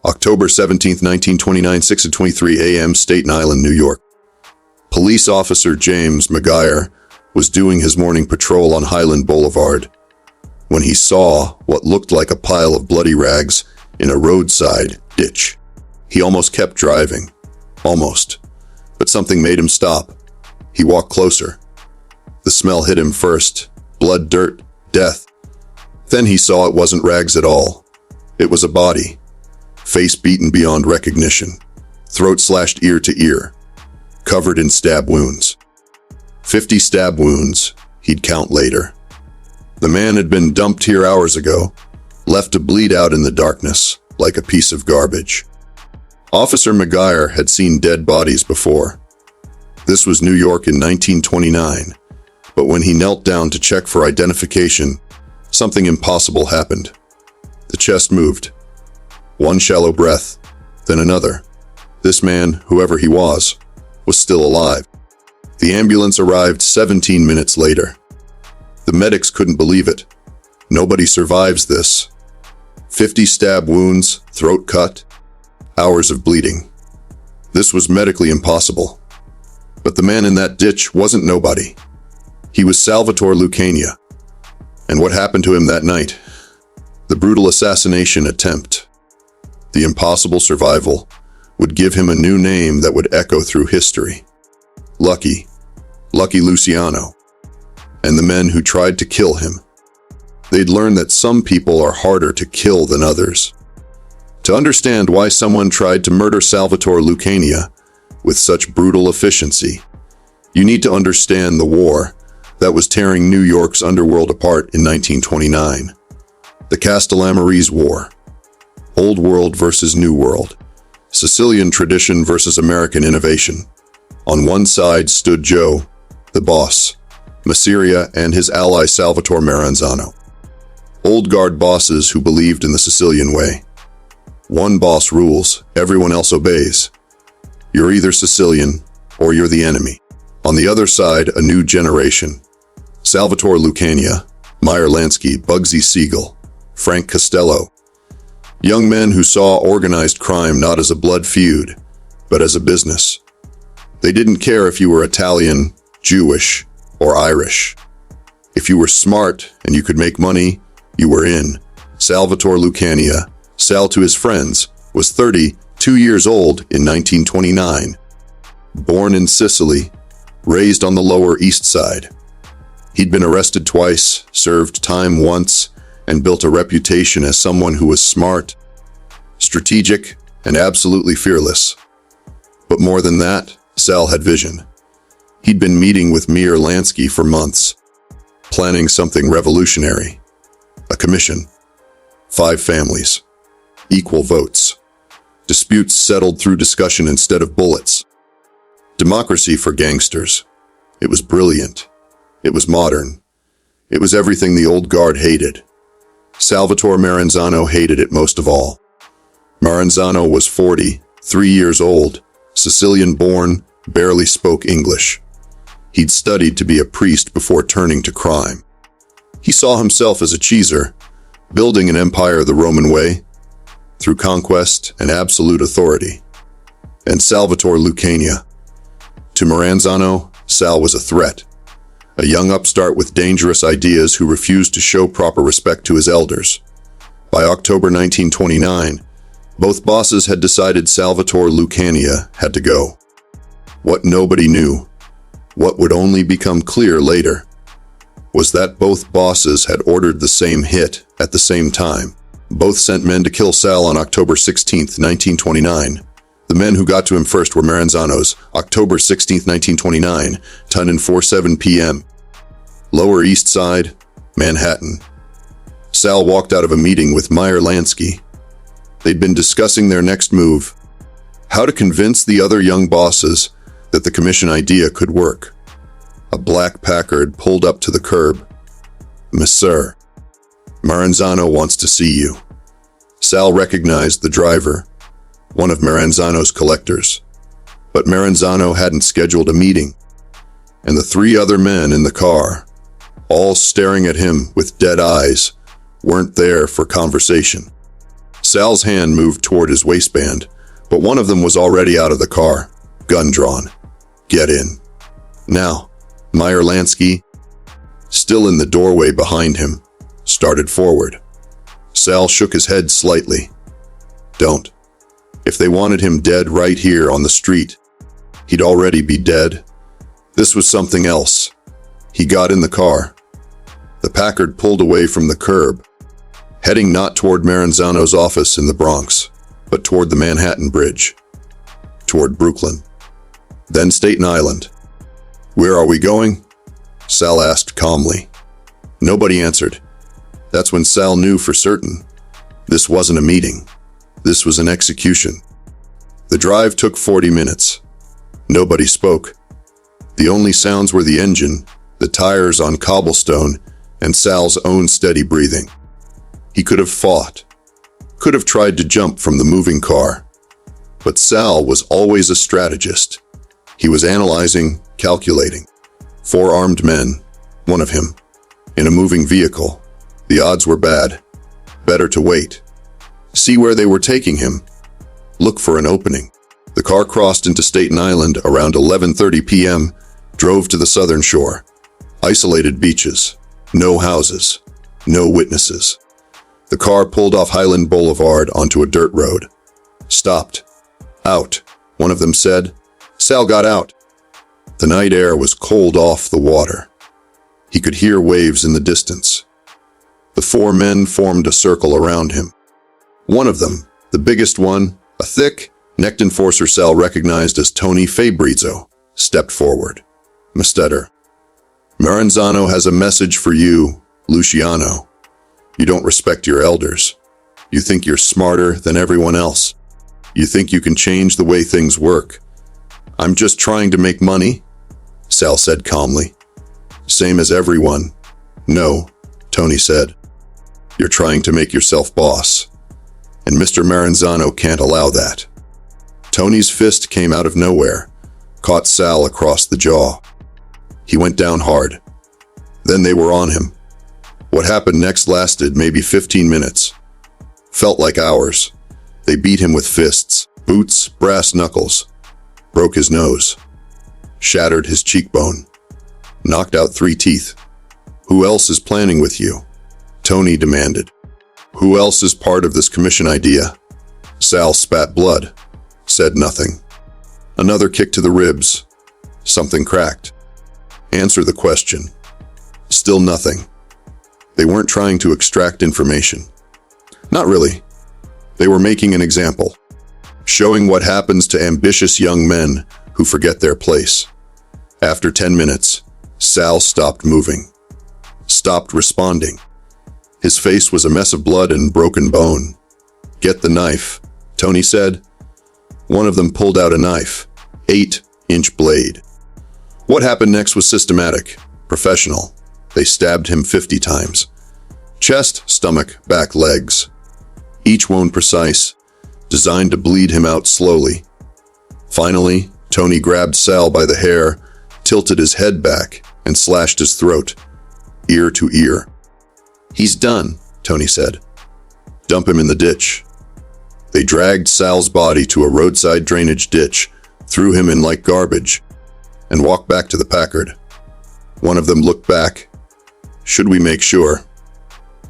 October 17, 1929, 6:23 a.m., Staten Island, New York. Police officer James McGuire was doing his morning patrol on Highland Boulevard when he saw what looked like a pile of bloody rags in a roadside ditch. He almost kept driving. Almost. But something made him stop. He walked closer. The smell hit him first. Blood, dirt, death. Then he saw it wasn't rags at all. It was a body. Face beaten beyond recognition. Throat slashed ear to ear. Covered in stab wounds. 50 stab wounds, he'd count later. The man had been dumped here hours ago, left to bleed out in the darkness like a piece of garbage. Officer McGuire had seen dead bodies before. This was New York in 1929, but when he knelt down to check for identification, something impossible happened. The chest moved. One shallow breath, then another. This man, whoever he was still alive. The ambulance arrived 17 minutes later. The medics couldn't believe it. Nobody survives this. 50 stab wounds, throat cut, hours of bleeding. This was medically impossible. But the man in that ditch wasn't nobody. He was Salvatore Lucania. And what happened to him that night? The brutal assassination attempt. The impossible survival would give him a new name that would echo through history. Lucky Luciano. And the men who tried to kill him. They'd learn that some people are harder to kill than others. To understand why someone tried to murder Salvatore Lucania with such brutal efficiency, you need to understand the war that was tearing New York's underworld apart in 1929. The Castellammarese War. Old World versus New World. Sicilian tradition versus American innovation. On one side stood Joe, the boss, Mafia, and his ally Salvatore Maranzano. Old guard bosses who believed in the Sicilian way. One boss rules, everyone else obeys. You're either Sicilian or you're the enemy. On the other side, a new generation. Salvatore Lucania, Meyer Lansky, Bugsy Siegel, Frank Costello. Young men who saw organized crime not as a blood feud, but as a business. They didn't care if you were Italian, Jewish, or Irish. If you were smart and you could make money, you were in. Salvatore Lucania, Sal to his friends, was 32 years old in 1929. Born in Sicily, raised on the Lower East Side. He'd been arrested twice, served time once, and built a reputation as someone who was smart, strategic, and absolutely fearless. But more than that, Sal had vision. He'd been meeting with Meyer Lansky for months, planning something revolutionary. A commission. 5 families. Equal votes. Disputes settled through discussion instead of bullets. Democracy for gangsters. It was brilliant. It was modern. It was everything the old guard hated. Salvatore Maranzano hated it most of all. Maranzano was 43 years old, Sicilian-born, barely spoke English. He'd studied to be a priest before turning to crime. He saw himself as a cheeser, building an empire the Roman way, through conquest and absolute authority. And Salvatore Lucania. To Maranzano, Sal was a threat. A young upstart with dangerous ideas who refused to show proper respect to his elders. By October 1929, both bosses had decided Salvatore Lucania had to go. What nobody knew, what would only become clear later, was that both bosses had ordered the same hit at the same time. Both sent men to kill Sal on October 16, 1929. The men who got to him first were Maranzano's, October 16, 1929, 10:47 p.m. Lower East Side, Manhattan. Sal walked out of a meeting with Meyer Lansky. They'd been discussing their next move, how to convince the other young bosses that the commission idea could work. A black Packard pulled up to the curb. "Monsieur, Maranzano wants to see you." Sal recognized the driver, one of Maranzano's collectors. But Maranzano hadn't scheduled a meeting. And the 3 other men in the car, all staring at him with dead eyes, weren't there for conversation. Sal's hand moved toward his waistband, but one of them was already out of the car, gun drawn. "Get in." Now, Meyer Lansky, still in the doorway behind him, started forward. Sal shook his head slightly. "Don't. If they wanted him dead right here on the street, he'd already be dead." This was something else. He got in the car. The Packard pulled away from the curb, heading not toward Maranzano's office in the Bronx, but toward the Manhattan Bridge, toward Brooklyn, then Staten Island. "Where are we going?" Sal asked calmly. Nobody answered. That's when Sal knew for certain. This wasn't a meeting. This was an execution. The drive took 40 minutes. Nobody spoke. The only sounds were the engine, the tires on cobblestone, and Sal's own steady breathing. He could have fought, could have tried to jump from the moving car. But Sal was always a strategist. He was analyzing, calculating. 4 armed men, one of him, in a moving vehicle. The odds were bad. Better to wait. See where they were taking him. Look for an opening. The car crossed into Staten Island around 11:30 p.m., drove to the southern shore. Isolated beaches. No houses. No witnesses. The car pulled off Highland Boulevard onto a dirt road. Stopped. "Out," one of them said. Sal got out. The night air was cold off the water. He could hear waves in the distance. The 4 men formed a circle around him. One of them, the biggest one, a thick-necked enforcer Sal recognized as Tony Fabrizio, stepped forward. "Mr. Maranzano has a message for you, Luciano. You don't respect your elders. You think you're smarter than everyone else. You think you can change the way things work. I'm just trying to make money," Sal said calmly. "Same as everyone." "No," Tony said. "You're trying to make yourself boss. And Mr. Maranzano can't allow that." Tony's fist came out of nowhere, caught Sal across the jaw. He went down hard. Then they were on him. What happened next lasted maybe 15 minutes. Felt like hours. They beat him with fists, boots, brass knuckles. Broke his nose. Shattered his cheekbone. Knocked out 3 teeth. "Who else is planning with you?" Tony demanded. "Who else is part of this commission idea?" Sal spat blood. Said nothing. Another kick to the ribs. Something cracked. "Answer the question." Still nothing. They weren't trying to extract information. Not really. They were making an example. Showing what happens to ambitious young men who forget their place. After 10 minutes, Sal stopped moving. Stopped responding. His face was a mess of blood and broken bone. "Get the knife," Tony said. One of them pulled out a knife, 8-inch blade. What happened next was systematic, professional. They stabbed him 50 times. Chest, stomach, back, legs. Each wound precise, designed to bleed him out slowly. Finally, Tony grabbed Sal by the hair, tilted his head back, and slashed his throat, ear to ear. "He's done," Tony said. "Dump him in the ditch." They dragged Sal's body to a roadside drainage ditch, threw him in like garbage, and walked back to the Packard. One of them looked back. "Should we make sure?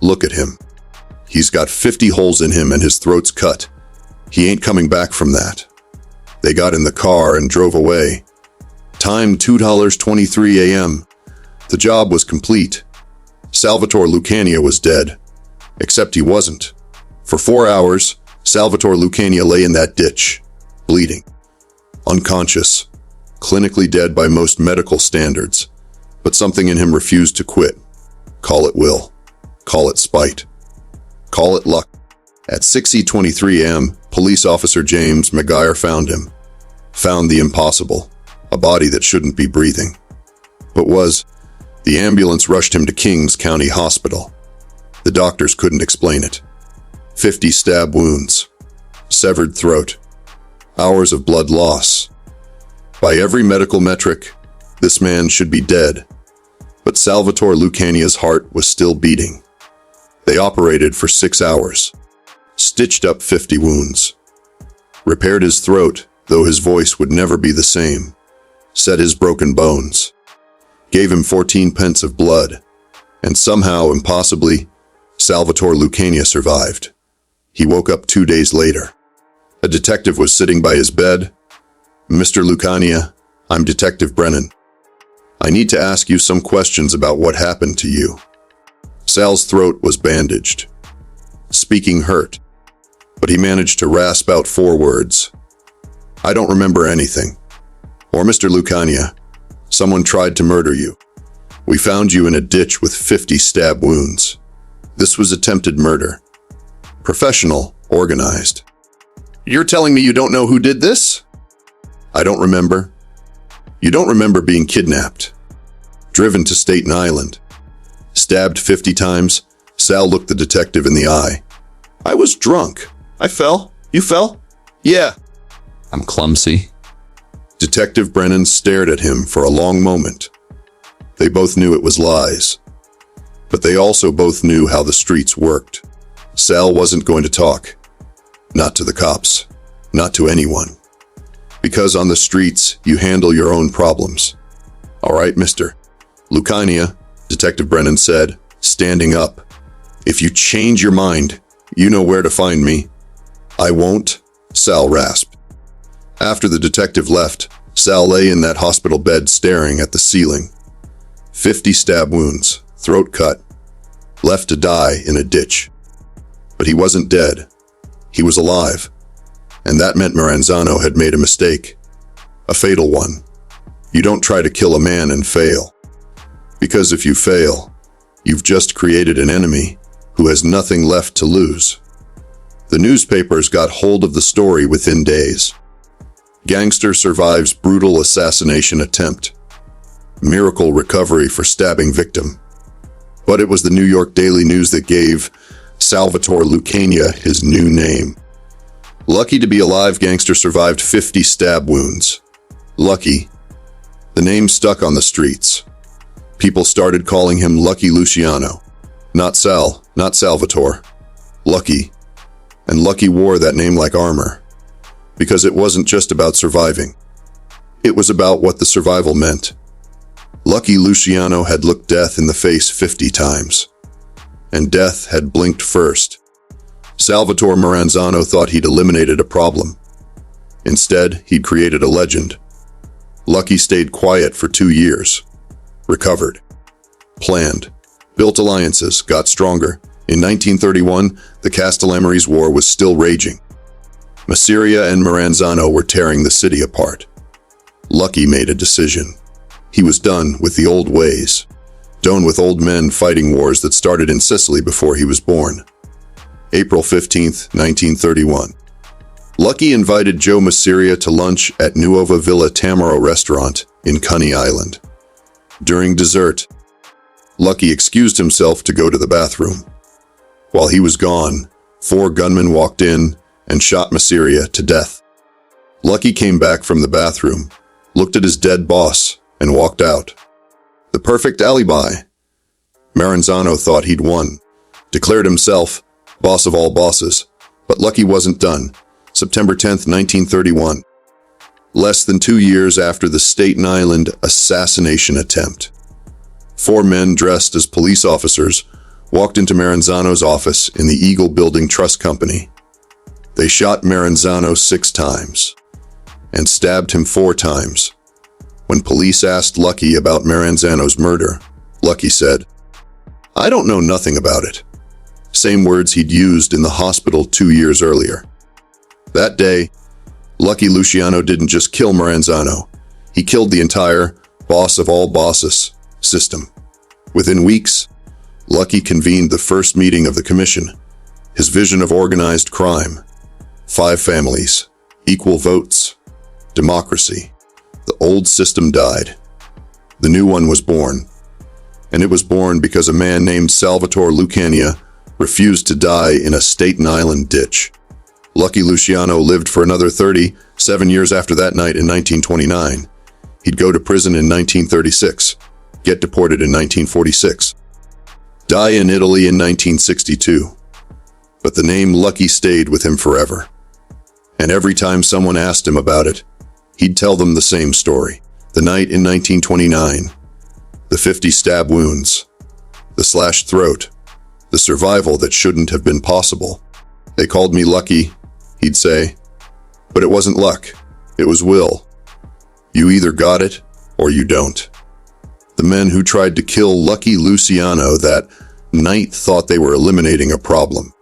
Look at him. He's got 50 holes in him and his throat's cut. He ain't coming back from that." They got in the car and drove away. Time 2:23 a.m. The job was complete. Salvatore Lucania was dead. Except he wasn't. For 4 hours, Salvatore Lucania lay in that ditch, bleeding. Unconscious. Clinically dead by most medical standards. But something in him refused to quit. Call it will. Call it spite. Call it luck. At 6:23 a.m., police officer James McGuire found him. Found the impossible. A body that shouldn't be breathing. But was. The ambulance rushed him to Kings County Hospital. The doctors couldn't explain it. 50 stab wounds. Severed throat. Hours of blood loss. By every medical metric, this man should be dead. But Salvatore Lucania's heart was still beating. They operated for 6 hours. stitched up 50 wounds, repaired his throat, though his voice would never be the same, set his broken bones, gave him 14 pence of blood, and somehow, impossibly, Salvatore Lucania survived. He woke up 2 days later. A detective was sitting by his bed. "Mr. Lucania, I'm Detective Brennan. I need to ask you some questions about what happened to you." Sal's throat was bandaged. Speaking hurt, but he managed to rasp out 4 words. "I don't remember anything." "Or Mr. Lucania, someone tried to murder you. We found you in a ditch with 50 stab wounds. This was attempted murder. Professional, organized." "You're telling me you don't know who did this?" "I don't remember." "You don't remember being kidnapped, driven to Staten Island, stabbed 50 times?" Sal looked the detective in the eye. "I was drunk. I fell. You fell?" "Yeah." "I'm clumsy." Detective Brennan stared at him for a long moment. They both knew it was lies, but they also both knew how the streets worked. Sal wasn't going to talk. Not to the cops. Not to anyone. Because on the streets, you handle your own problems. "All right, Mr. Lucania," Detective Brennan said, standing up. "If you change your mind, you know where to find me." "I won't," Sal rasped. After the detective left, Sal lay in that hospital bed staring at the ceiling. 50 stab wounds, throat cut, left to die in a ditch. But he wasn't dead. He was alive. And that meant Maranzano had made a mistake. A fatal one. You don't try to kill a man and fail. Because if you fail, you've just created an enemy who has nothing left to lose. The newspapers got hold of the story within days. Gangster survives brutal assassination attempt. Miracle recovery for stabbing victim. But it was the New York Daily News that gave Salvatore Lucania his new name. Lucky to be alive, Gangster survived 50 stab wounds. Lucky. The name stuck on the streets. People started calling him Lucky Luciano. Not Sal, not Salvatore. Lucky. And Lucky wore that name like armor. Because it wasn't just about surviving. It was about what the survival meant. Lucky Luciano had looked death in the face 50 times. And death had blinked first. Salvatore Maranzano thought he'd eliminated a problem. Instead, he'd created a legend. Lucky stayed quiet for 2 years. Recovered. Planned. Built alliances, got stronger. In 1931, the Castellamarese War was still raging. Mafia and Maranzano were tearing the city apart. Lucky made a decision. He was done with the old ways. Done with old men fighting wars that started in Sicily before he was born. April 15, 1931. Lucky invited Joe Mafia to lunch at Nuova Villa Tamaro restaurant in Coney Island. During dessert, Lucky excused himself to go to the bathroom. While he was gone, 4 gunmen walked in and shot Mafia to death. Lucky came back from the bathroom, looked at his dead boss, and walked out. The perfect alibi. Maranzano thought he'd won, declared himself boss of all bosses, but Lucky wasn't done. September 10, 1931. Less than 2 years after the Staten Island assassination attempt. 4 men dressed as police officers walked into Maranzano's office in the Eagle Building Trust Company. They shot Maranzano 6 times and stabbed him 4 times. When police asked Lucky about Maranzano's murder, Lucky said, "I don't know nothing about it." Same words he'd used in the hospital 2 years earlier. That day, Lucky Luciano didn't just kill Maranzano. He killed the entire boss of all bosses system. Within weeks, Lucky convened the first meeting of the commission. His vision of organized crime. 5 families, equal votes, democracy. The old system died. The new one was born. And it was born because a man named Salvatore Lucania refused to die in a Staten Island ditch. Lucky Luciano lived for another 37 years after that night in 1929. He'd go to prison in 1936, get deported in 1946, die in Italy in 1962. But the name Lucky stayed with him forever. And every time someone asked him about it, he'd tell them the same story. The night in 1929, the 50 stab wounds, the slashed throat, the survival that shouldn't have been possible. They called me lucky, he'd say. But it wasn't luck, it was will. You either got it or you don't. The men who tried to kill Lucky Luciano that night thought they were eliminating a problem.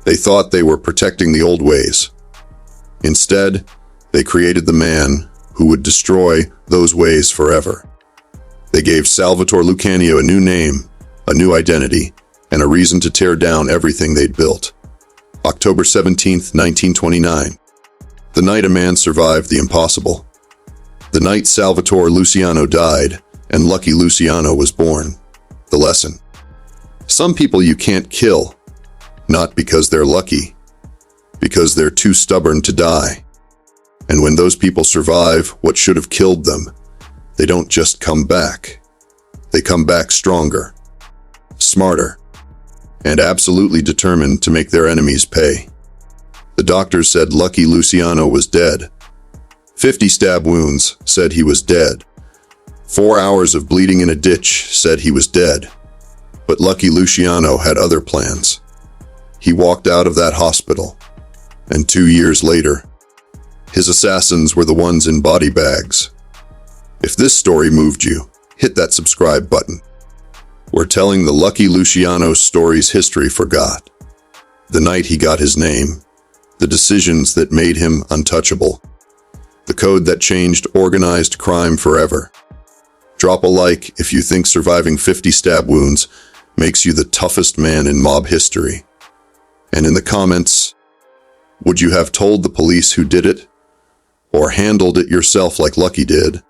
They thought they were protecting the old ways. Instead, they created the man who would destroy those ways forever. They gave Salvatore Lucania a new name, a new identity, and a reason to tear down everything they'd built. October 17, 1929. The night a man survived the impossible. The night Salvatore Luciano died and Lucky Luciano was born. The lesson. Some people you can't kill, not because they're lucky, because they're too stubborn to die. And when those people survive what should have killed them, they don't just come back. They come back stronger, smarter, and absolutely determined to make their enemies pay. The doctors said Lucky Luciano was dead. 50 stab wounds said he was dead. 4 hours of bleeding in a ditch said he was dead. But Lucky Luciano had other plans. He walked out of that hospital, and 2 years later, his assassins were the ones in body bags. If this story moved you, hit that subscribe button. We're telling the Lucky Luciano story's history forgot. The night he got his name, the decisions that made him untouchable, the code that changed organized crime forever. Drop a like if you think surviving 50 stab wounds makes you the toughest man in mob history. And in the comments, would you have told the police who did it? Or handled it yourself like Lucky did?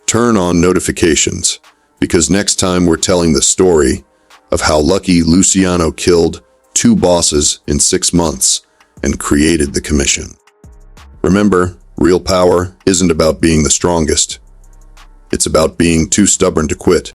Turn on notifications, because next time we're telling the story of how Lucky Luciano killed 2 bosses in 6 months and created the commission. Remember, real power isn't about being the strongest. It's about being too stubborn to quit.